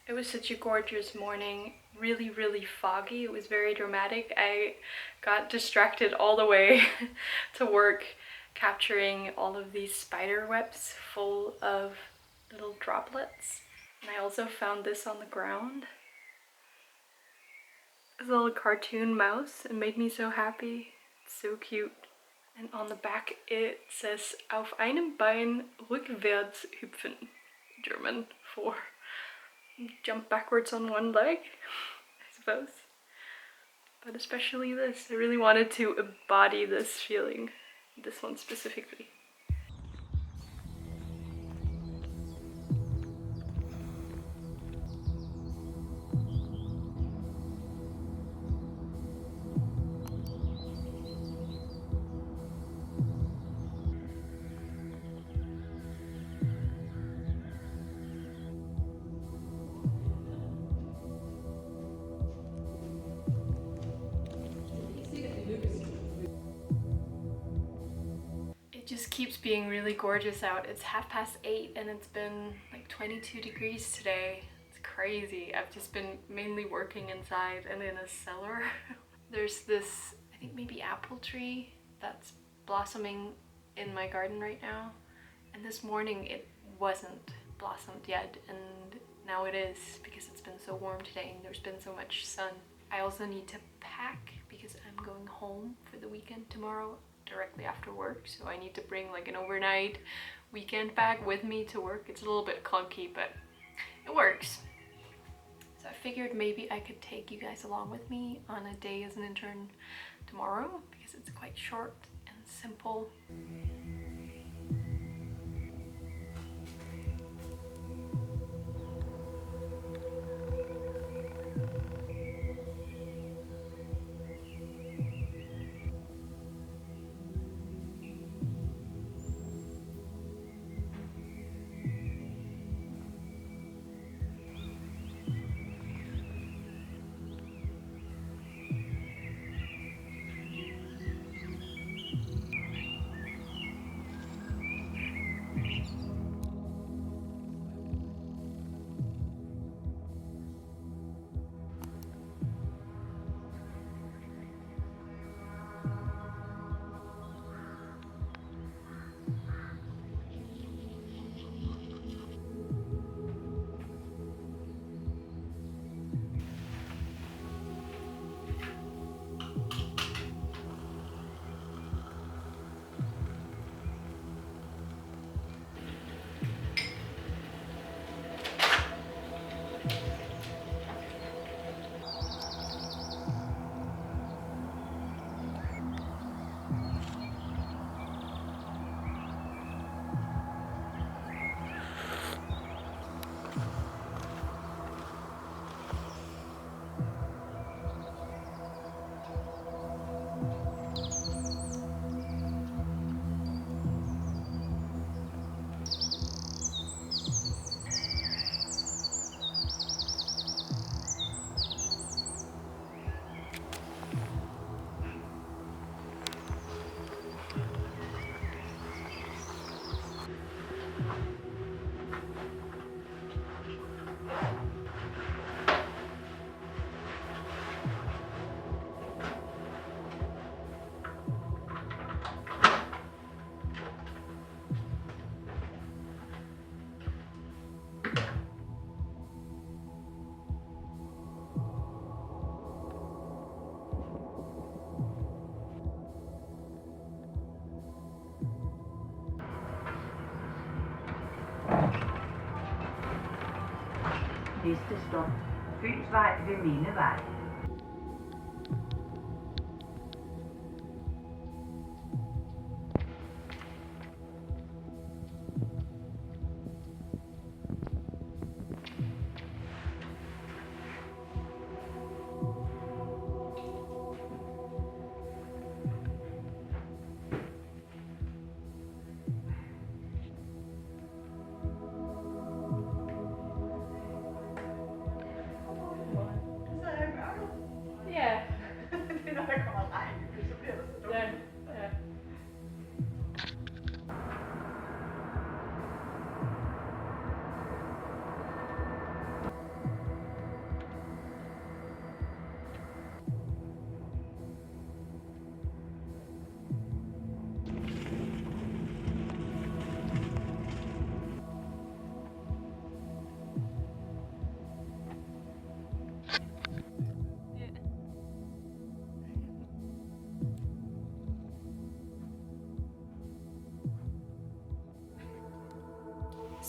It was such a gorgeous morning, really, really foggy. It was very dramatic. I got distracted all the way to work, capturing all of these spider webs full of little droplets. And I also found this on the ground. This little cartoon mouse. It made me so happy. It's so cute. And on the back it says auf einem Bein rückwärts hüpfen. German for jump backwards on one leg, I suppose. But especially this. I really wanted to embody this feeling. This one specifically. It just keeps being really gorgeous out. It's 8:30 and it's been like 22 degrees today. It's crazy. I've just been mainly working inside and in a cellar. There's this, I think maybe apple tree that's blossoming in my garden right now. And this morning it wasn't blossomed yet, and now it is because it's been so warm today and there's been so much sun. I also need to pack because I'm going home for the weekend tomorrow directly after work, so I need to bring like an overnight weekend bag with me to work. It's a little bit clunky, but it works. So I figured maybe I could take you guys along with me on a day as an intern tomorrow because it's quite short and simple. Næste stop, Fynsvej ved Mindevej.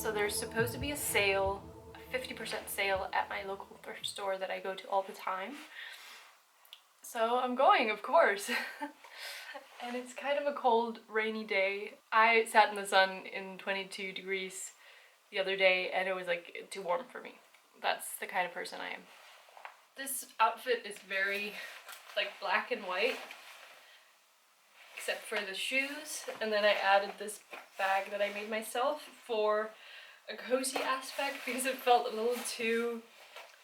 So there's supposed to be a sale, a 50% sale at my local thrift store that I go to all the time. So I'm going, of course. And it's kind of a cold, rainy day. I sat in the sun in 22 degrees the other day and it was like too warm for me. That's the kind of person I am. This outfit is very like black and white, except for the shoes. And then I added this bag that I made myself for a cozy aspect because it felt a little too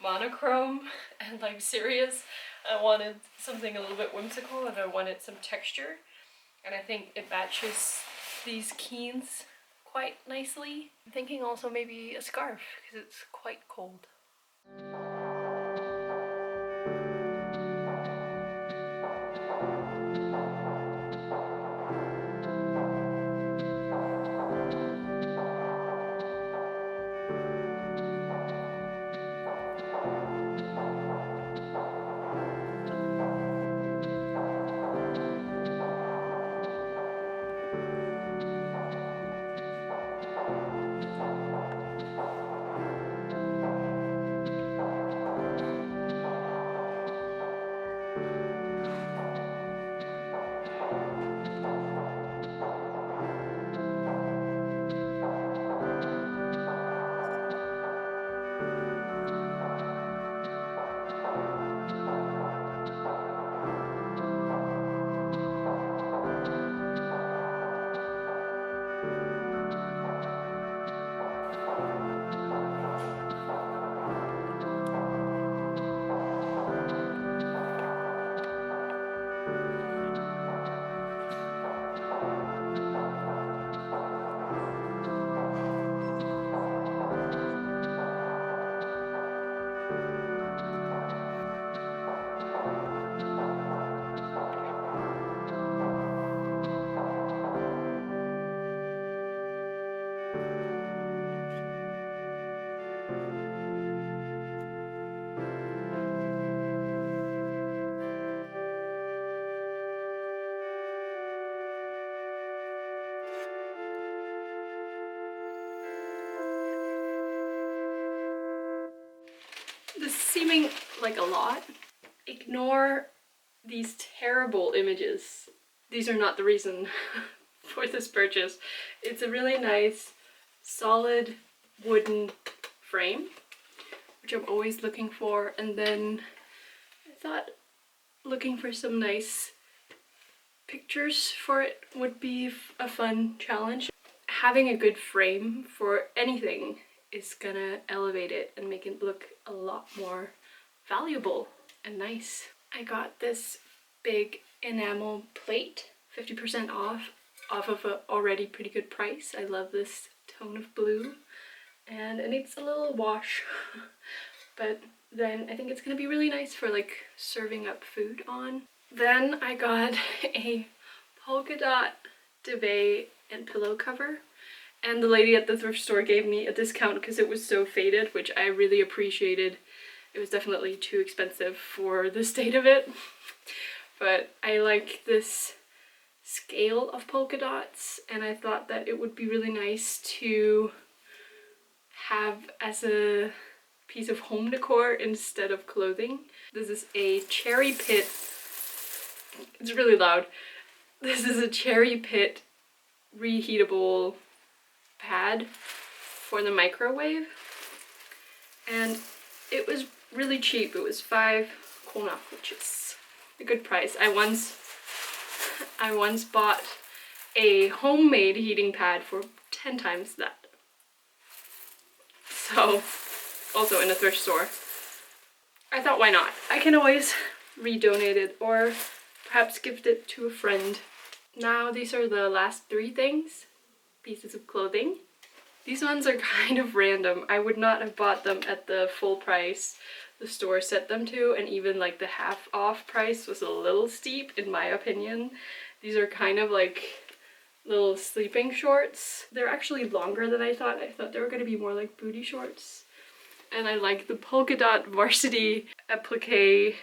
monochrome and like serious. I wanted something a little bit whimsical and I wanted some texture. And I think it matches these keens quite nicely. I'm thinking also maybe a scarf because it's quite cold. This is seeming like a lot. Ignore these terrible images. These are not the reason for this purchase. It's a really nice, solid wooden frame, which I'm always looking for. And then I thought looking for some nice pictures for it would be a fun challenge. Having a good frame for anything is gonna elevate it and make it look a lot more valuable and nice. I got this big enamel plate, 50% off of an already pretty good price. I love this tone of blue and it needs a little wash, but then I think it's gonna be really nice for like serving up food on. Then I got a polka dot duvet and pillow cover. And the lady at the thrift store gave me a discount because it was so faded, which I really appreciated. It was definitely too expensive for the state of it. But I like this scale of polka dots and I thought that it would be really nice to have as a piece of home decor instead of clothing. This is a cherry pit. It's really loud. This is a cherry pit reheatable pad for the microwave and it was really cheap. It was 5 krona, which is a good price. I once bought a homemade heating pad for 10 times that. So, also in a thrift store. I thought, why not? I can always redonate it or perhaps gift it to a friend. Now these are the last 3 pieces of clothing. These ones are kind of random. I would not have bought them at the full price the store set them to, and even like the half off price was a little steep in my opinion. These are kind of like little sleeping shorts. They're actually longer than I thought. I thought they were going to be more like booty shorts. And I like the polka dot varsity applique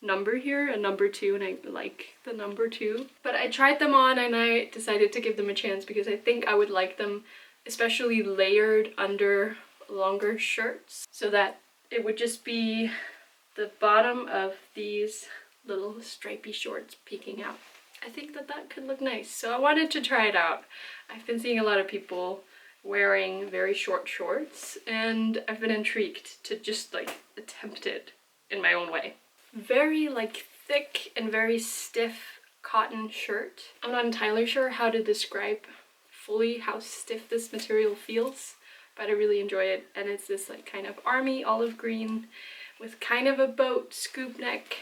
number here, a number 2, and I like the number 2. But I tried them on and I decided to give them a chance because I think I would like them, especially layered under longer shirts, so that it would just be the bottom of these little stripy shorts peeking out. I think that that could look nice, so I wanted to try it out. I've been seeing a lot of people wearing very short shorts, and I've been intrigued to just like attempt it in my own way. Very like thick and very stiff cotton shirt. I'm not entirely sure how to describe fully how stiff this material feels, but I really enjoy it. And it's this like kind of army olive green with kind of a boat scoop neck,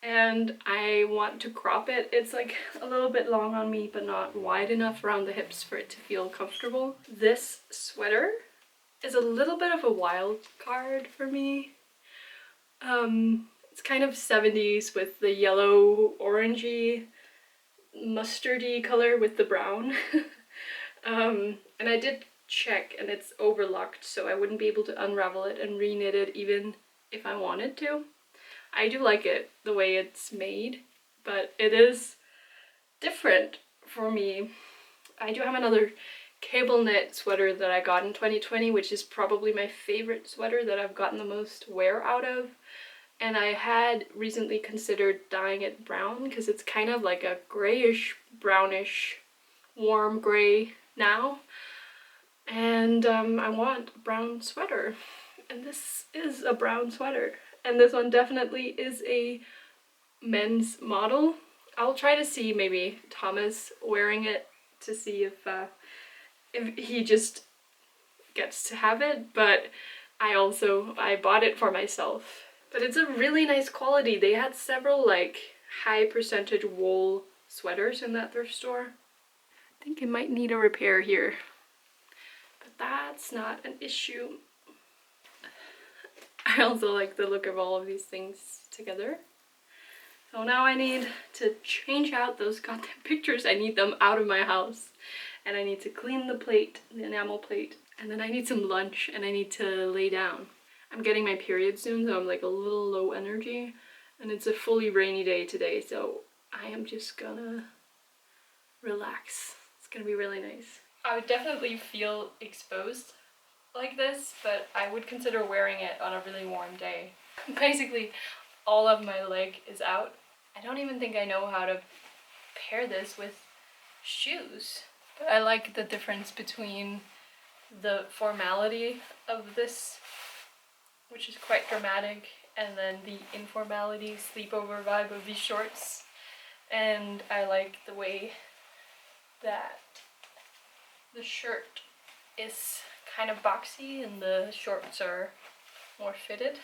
and I want to crop it. It's like a little bit long on me, but not wide enough around the hips for it to feel comfortable. This sweater is a little bit of a wild card for me. It's kind of 70s with the yellow, orangey, mustardy color with the brown. And I did check, and it's overlocked, so I wouldn't be able to unravel it and reknit it even if I wanted to. I do like it the way it's made, but it is different for me. I do have another cable knit sweater that I got in 2020, which is probably my favorite sweater that I've gotten the most wear out of. And I had recently considered dyeing it brown because it's kind of like a grayish, brownish, warm gray now. And I want a brown sweater. And this is a brown sweater. And this one definitely is a men's model. I'll try to see maybe Thomas wearing it to see if he just gets to have it, but I bought it for myself. But it's a really nice quality. They had several like high percentage wool sweaters in that thrift store. I think it might need a repair here, but that's not an issue. I also like the look of all of these things together. So now I need to change out those goddamn pictures. I need them out of my house. And I need to clean the plate, the enamel plate. And then I need some lunch and I need to lay down. I'm getting my period soon, so I'm like a little low energy. And it's a fully rainy day today, so I am just gonna relax. It's gonna be really nice. I would definitely feel exposed like this, but I would consider wearing it on a really warm day. Basically, all of my leg is out. I don't even think I know how to pair this with shoes. But I like the difference between the formality of this, which is quite dramatic, and then the informality, sleepover vibe of these shorts. And I like the way that the shirt is kind of boxy and the shorts are more fitted.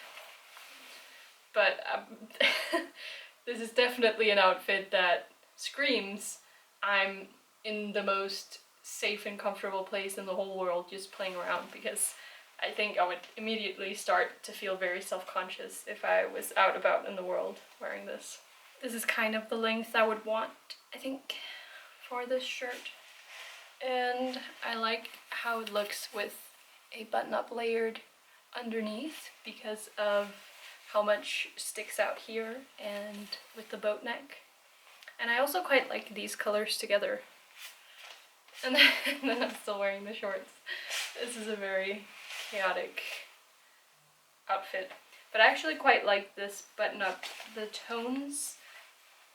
But this is definitely an outfit that screams I'm in the most safe and comfortable place in the whole world just playing around, because I think I would immediately start to feel very self-conscious if I was out about in the world wearing this. This is kind of the length I would want, I think, for this shirt. And I like how it looks with a button-up layered underneath because of how much sticks out here and with the boat neck. And I also quite like these colors together. And then I'm still wearing the shorts. This is a very chaotic outfit. But I actually quite like this button-up, the tones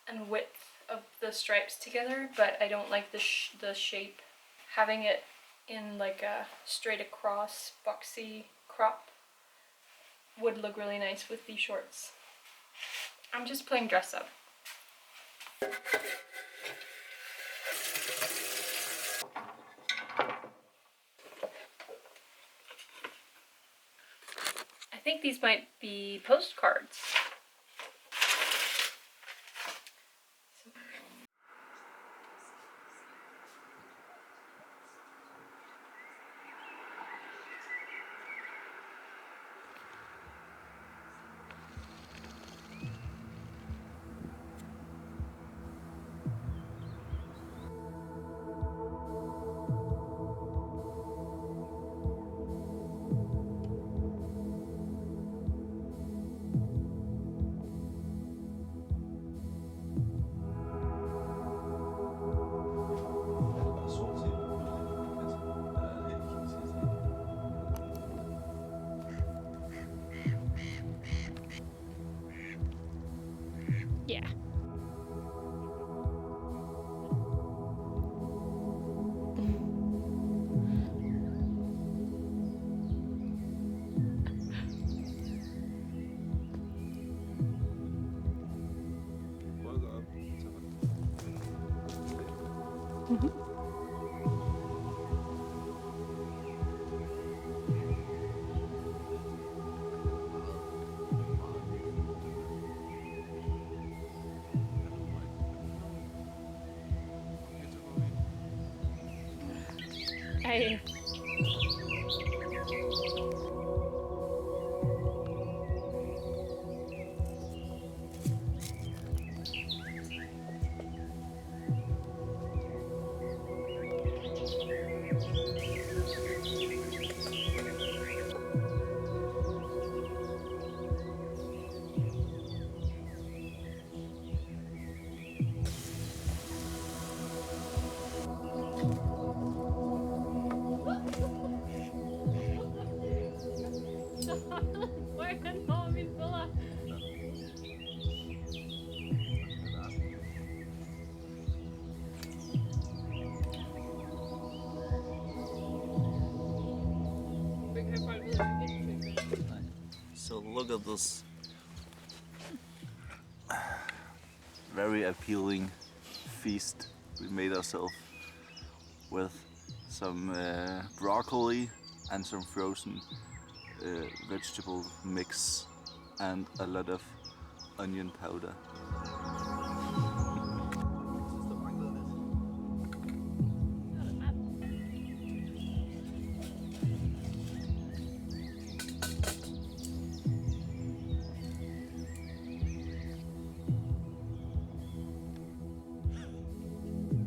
and width of the stripes together, but I don't like the shape. Having it in like a straight across boxy crop would look really nice with these shorts. I'm just playing dress up. I think these might be postcards. Yeah. Prøv at gå op. Så var Mhm. meget beautiful, den der. Er du mig? Okay, så går vi ind. Ej. Hvor er han over mine fødder? Ja. Det er værst. So look at this very appealing feast we made ourselves with some broccoli and some frozen vegetable mix and a lot of onion powder.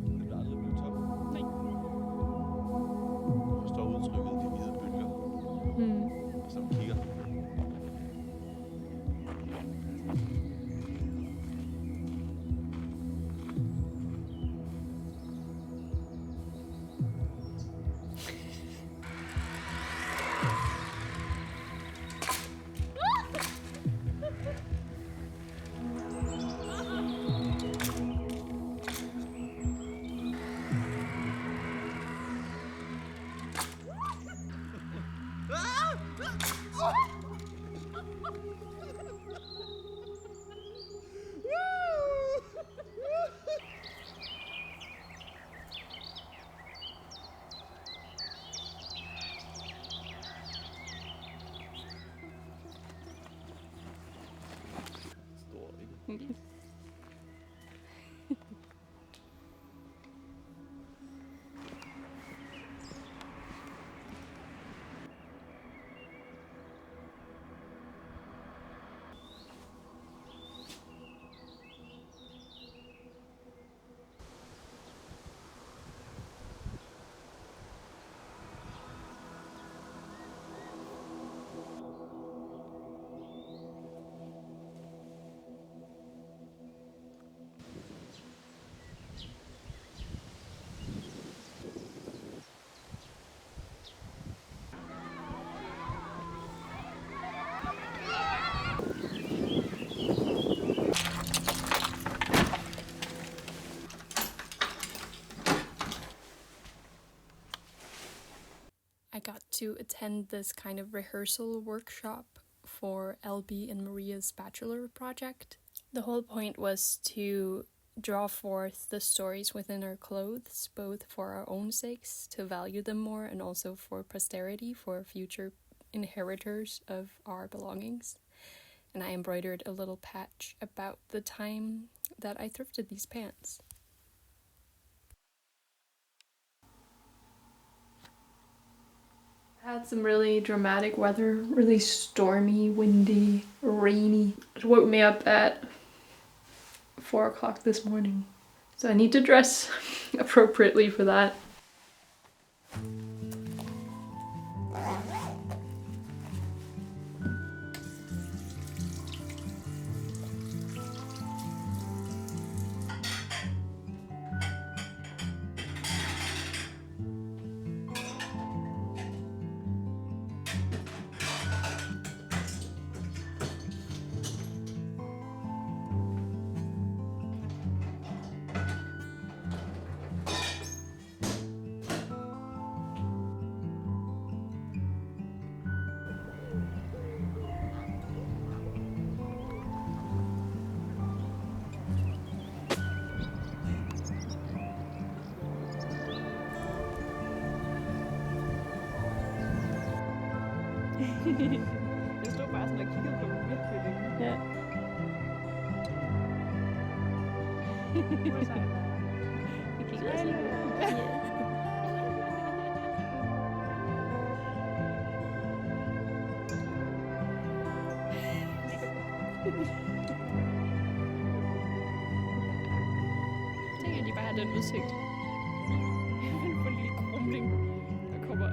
Det vil aldrig blive top. Nej. Du forstår udtrykket, de hvide bølger, som kigger. Stor, ikke? I got to attend this kind of rehearsal workshop for LB and Maria's bachelor project. The whole point was to draw forth the stories within our clothes, both for our own sakes, to value them more, and also for posterity, for future inheritors of our belongings. And I embroidered a little patch about the time that I thrifted these pants. Had some really dramatic weather, really stormy, windy, rainy. It woke me up at 4 o'clock this morning. So I need to dress appropriately for that. Jeg stod bare sådan og kiggede på dem virkelig længe. Ja. Hvor sejt. Vi kigger også lidt. Ja. Tænk, at de bare har den udsigt. Man får en lille grumling, der kommer.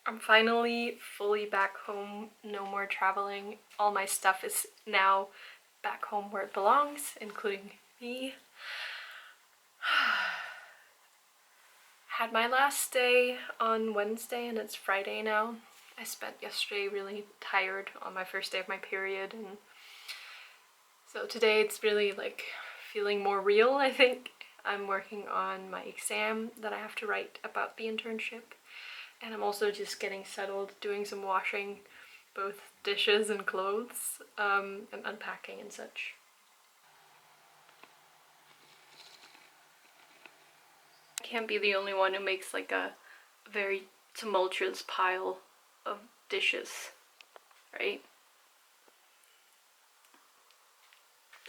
I'm finally fully back home, no more traveling. All my stuff is now back home where it belongs, including me. Had my last day on Wednesday and it's Friday now. I spent yesterday really tired on my first day of my period, and so today it's really like feeling more real, I think. I'm working on my exam that I have to write about the internship. And I'm also just getting settled, doing some washing, both dishes and clothes, and unpacking and such. I can't be the only one who makes like a very tumultuous pile of dishes, right?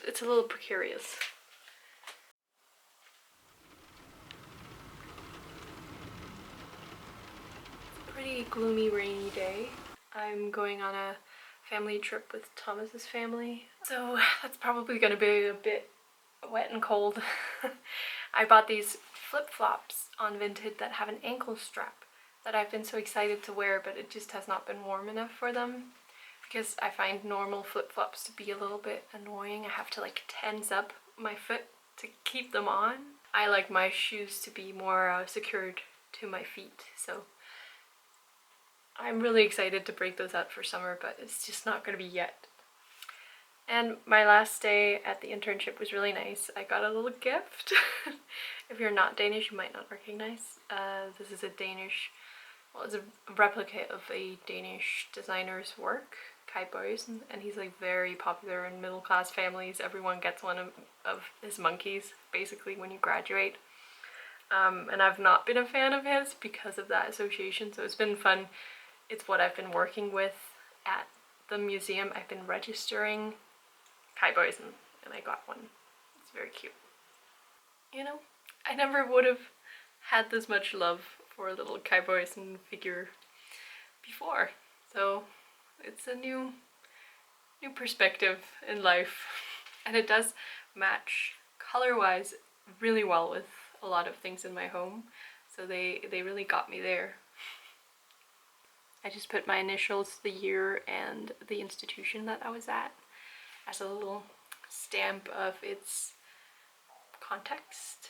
It's a little precarious. Pretty gloomy, rainy day. I'm going on a family trip with Thomas's family, so that's probably gonna be a bit wet and cold. I bought these flip-flops on Vinted that have an ankle strap that I've been so excited to wear, but it just has not been warm enough for them because I find normal flip-flops to be a little bit annoying. I have to like tense up my foot to keep them on. I like my shoes to be more secured to my feet, so I'm really excited to break those out for summer, but it's just not going to be yet. And my last day at the internship was really nice. I got a little gift. If you're not Danish, you might not recognize. This is a Danish, well, it's a replica of a Danish designer's work, Kai Boysen, and he's like very popular in middle class families. Everyone gets one of his monkeys basically when you graduate. And I've not been a fan of his because of that association, so it's been fun. It's what I've been working with at the museum. I've been registering Kai Boysen, and I got one. It's very cute. You know, I never would have had this much love for a little Kai Boysen figure before, so it's a new perspective in life, and it does match color-wise really well with a lot of things in my home, so they really got me there. I just put my initials, the year, and the institution that I was at as a little stamp of its context.